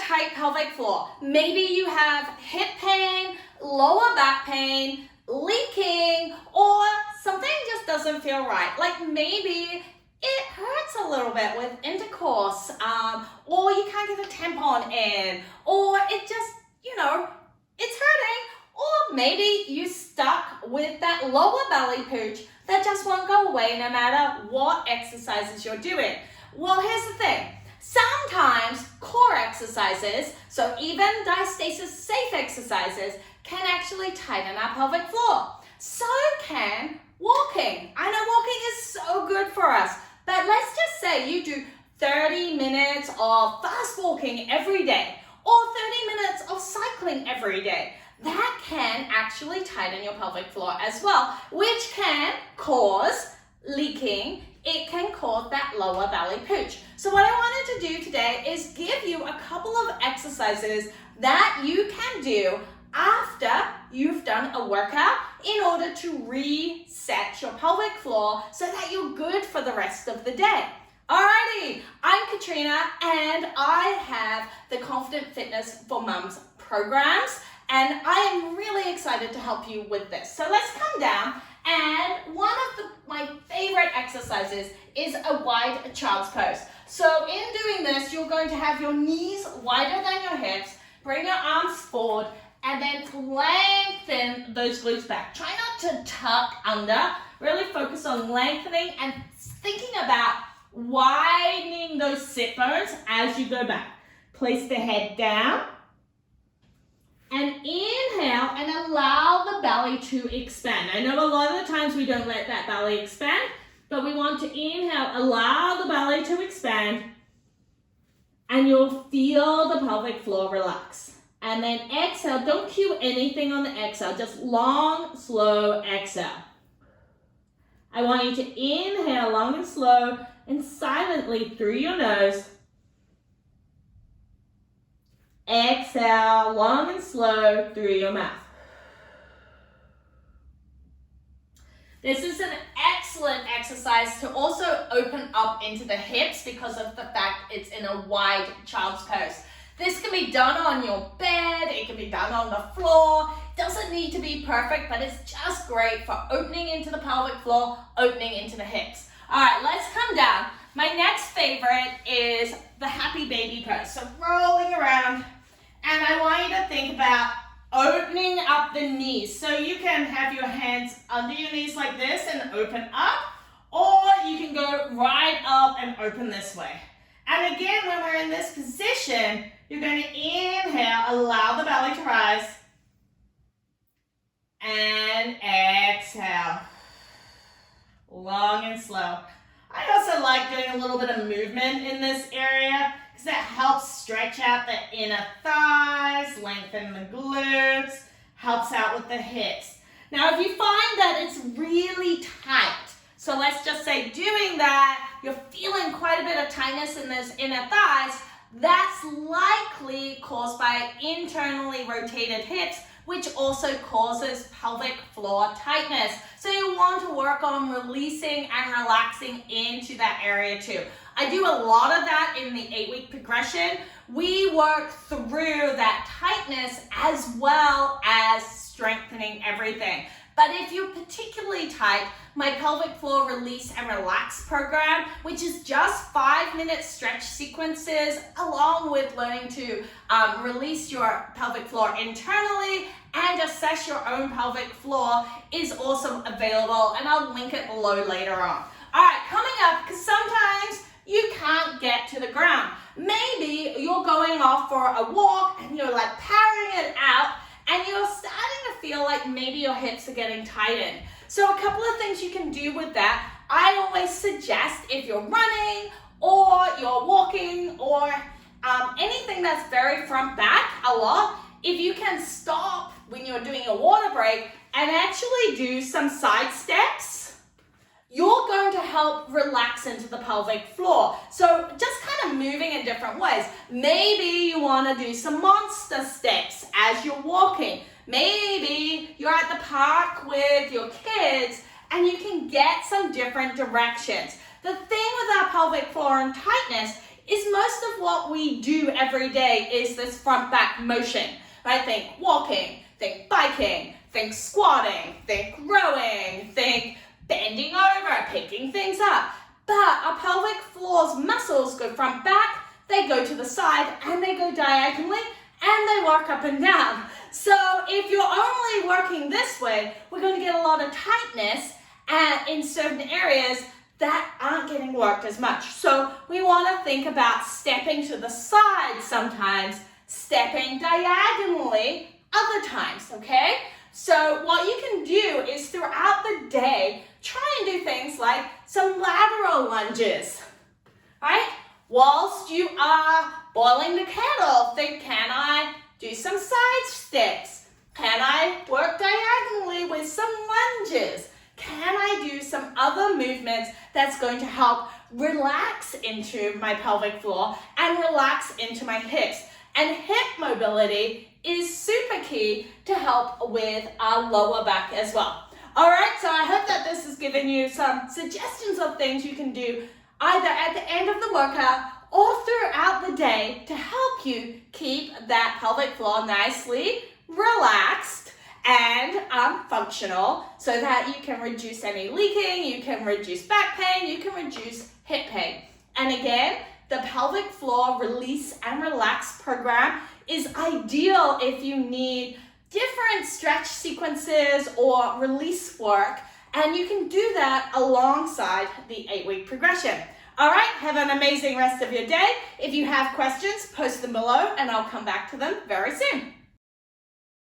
tight pelvic floor. Maybe you have hip pain, lower back pain, leaking, or something just doesn't feel right. Like maybe it hurts a little bit with intercourse, or you can't get a tampon in, or it just, it's hurting, or maybe you stuck with that lower belly pooch that just won't go away no matter what exercises you're doing. Well, here's the thing. Sometimes core exercises, so even diastasis safe exercises, can actually tighten our pelvic floor. So can walking. I know walking is so good for us, but let's just say you do 30 minutes of fast walking every day, or 30 minutes of cycling every day. That can actually tighten your pelvic floor as well, which can cause leaking. It can cause that lower belly pooch. So what I wanted to do today is give you a couple of exercises that you can do after you've done a workout in order to reset your pelvic floor so that you're good for the rest of the day. Alrighty, I'm Katrina and I have the Confident Fitness for Mums programs, and I am really excited to help you with this. So let's come down, and one of my favorite exercises is a wide child's pose. So in doing this, you're going to have your knees wider than your hips, bring your arms forward, and then lengthen those glutes back. Try not to tuck under, really focus on lengthening and thinking about widening those sit bones as you go back. Place the head down and inhale and allow the belly to expand. I know a lot of the times we don't let that belly expand, but we want to inhale, allow the belly to expand, and you'll feel the pelvic floor relax. And then exhale, don't cue anything on the exhale, just long, slow exhale. I want you to inhale long and slow and silently through your nose. Exhale long and slow through your mouth. This is an excellent exercise to also open up into the hips because of the fact it's in a wide child's pose. This can be done on your bed, it can be done on the floor. It doesn't need to be perfect, but it's just great for opening into the pelvic floor, opening into the hips. All right, let's come down. My next favorite is the happy baby pose. So rolling around, and I want you to think about opening up the knees. So you can have your hands under your knees like this and open up, or you can go right up and open this way. And again, when we're in this position, you're going to inhale, allow the belly to rise, and exhale, long and slow. I also like doing a little bit of movement in this area because that helps stretch out the inner thighs, lengthen the glutes, helps out with the hips. Now, if you find that it's really tight, so let's just say doing that, you're feeling quite a bit of tightness in those inner thighs, that's likely caused by internally rotated hips, which also causes pelvic floor tightness. So you want to work on releasing and relaxing into that area too. I do a lot of that in the 8-week progression. We work through that tightness as well as strengthening everything. But if you're particularly tight, my pelvic floor release and relax program, which is just 5-minute stretch sequences, along with learning to release your pelvic floor internally and assess your own pelvic floor, is also available, and I'll link it below later on. All right, coming up, because sometimes you can't get to the ground. Maybe you're going off for a walk and you're like powering it out, and you're starting to feel like maybe your hips are getting tightened. So a couple of things you can do with that. I always suggest, if you're running or you're walking or anything that's very front back a lot, if you can stop when you're doing a water break and actually do some side steps, you're going to help relax into the pelvic floor. So just kind of moving in different ways. Maybe you want to do some monster steps as you're walking. Maybe you're at the park with your kids and you can get some different directions. The thing with our pelvic floor and tightness is most of what we do every day is this front back motion, right? Think walking, think biking, think squatting, think rowing, think bending over, picking things up. But our pelvic floor's muscles go front back, they go to the side, and they go diagonally, and they work up and down. So if you're only working this way, we're going to get a lot of tightness in certain areas that aren't getting worked as much. So we want to think about stepping to the side sometimes, stepping diagonally other times, okay? So what you can do is throughout the day, try and do things like some lateral lunges, right? Whilst you are boiling the kettle, think, can I do some side steps? Can I work diagonally with some lunges? Can I do some other movements that's going to help relax into my pelvic floor and relax into my hips? And hip mobility is super key to help with our lower back as well. All right, so I hope that this has given you some suggestions of things you can do either at the end of the workout or throughout the day to help you keep that pelvic floor nicely relaxed and functional so that you can reduce any leaking, you can reduce back pain, you can reduce hip pain. And again, the pelvic floor release and relax program is ideal if you need different stretch sequences or release work, and you can do that alongside the 8-week progression. All right, have an amazing rest of your day. If you have questions, post them below and I'll come back to them very soon.